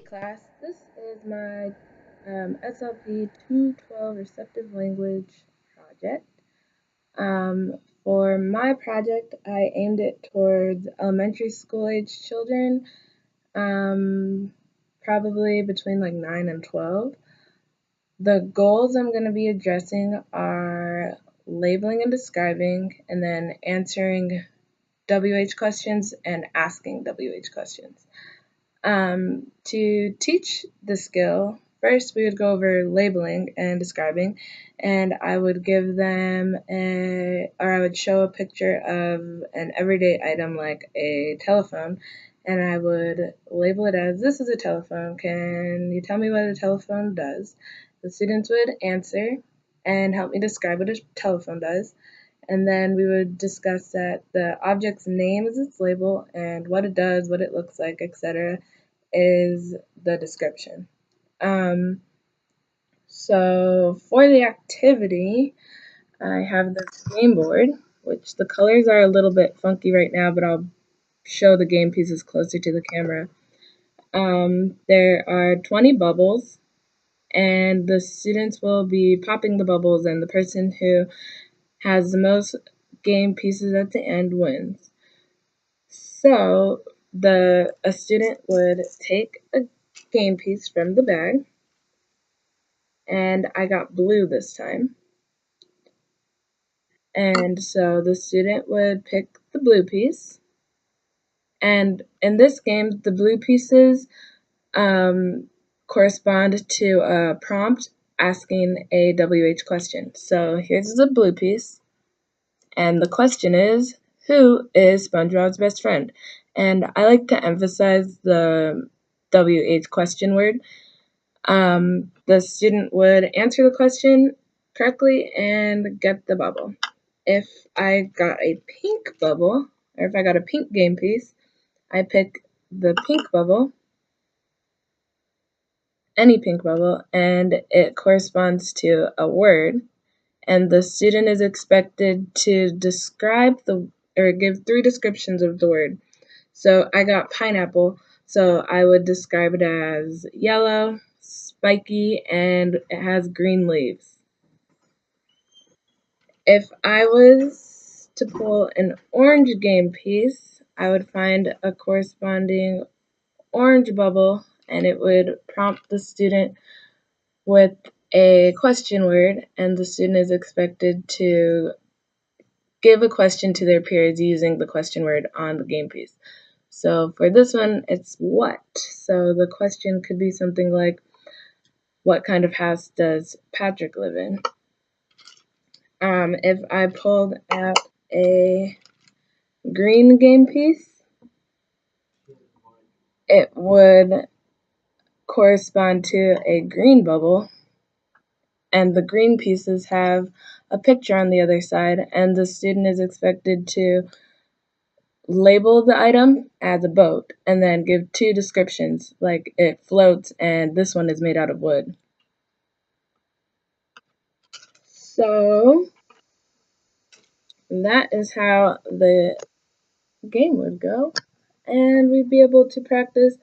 class. This is my SLP 212 Receptive Language project. For my project, I aimed it towards elementary school age children, probably between like 9 and 12. The goals I'm going to be addressing are labeling and describing, and then answering WH questions and asking WH questions. To teach the skill, first we would go over labeling and describing, and I would give them I would show a picture of an everyday item like a telephone, and I would label it as, this is a telephone, can you tell me what a telephone does? The students would answer and help me describe what a telephone does. And then we would discuss that the object's name is its label, and what it does, what it looks like, etc., is the description. So for the activity, I have this game board, which the colors are a little bit funky right now, but I'll show the game pieces closer to the camera. There are 20 bubbles, and the students will be popping the bubbles, and the person who has the most game pieces at the end wins. So a student would take a game piece from the bag, and I got blue this time. And so the student would pick the blue piece, and in this game, the blue pieces correspond to a prompt asking a WH question. So here's the blue piece, and the question is, who is SpongeBob's best friend? And I like to emphasize the WH question word. The student would answer the question correctly and get the bubble. If I got a pink bubble, or if I got a pink game piece, I pick the pink bubble, any pink bubble, and it corresponds to a word, and the student is expected to describe or give 3 descriptions of the word. So I got pineapple, so I would describe it as yellow, spiky, and it has green leaves. If I was to pull an orange game piece, I would find a corresponding orange bubble, and it would prompt the student with a question word, and the student is expected to give a question to their peers using the question word on the game piece. So for this one, it's what. So the question could be something like, what kind of house does Patrick live in? If I pulled out a green game piece, it would correspond to a green bubble, and the green pieces have a picture on the other side, and the student is expected to label the item as a boat and then give 2 descriptions, like it floats and this one is made out of wood. So that is how the game would go, and we'd be able to practice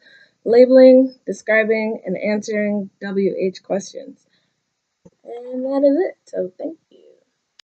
labeling, describing, and answering WH questions. And that is it. So thank you.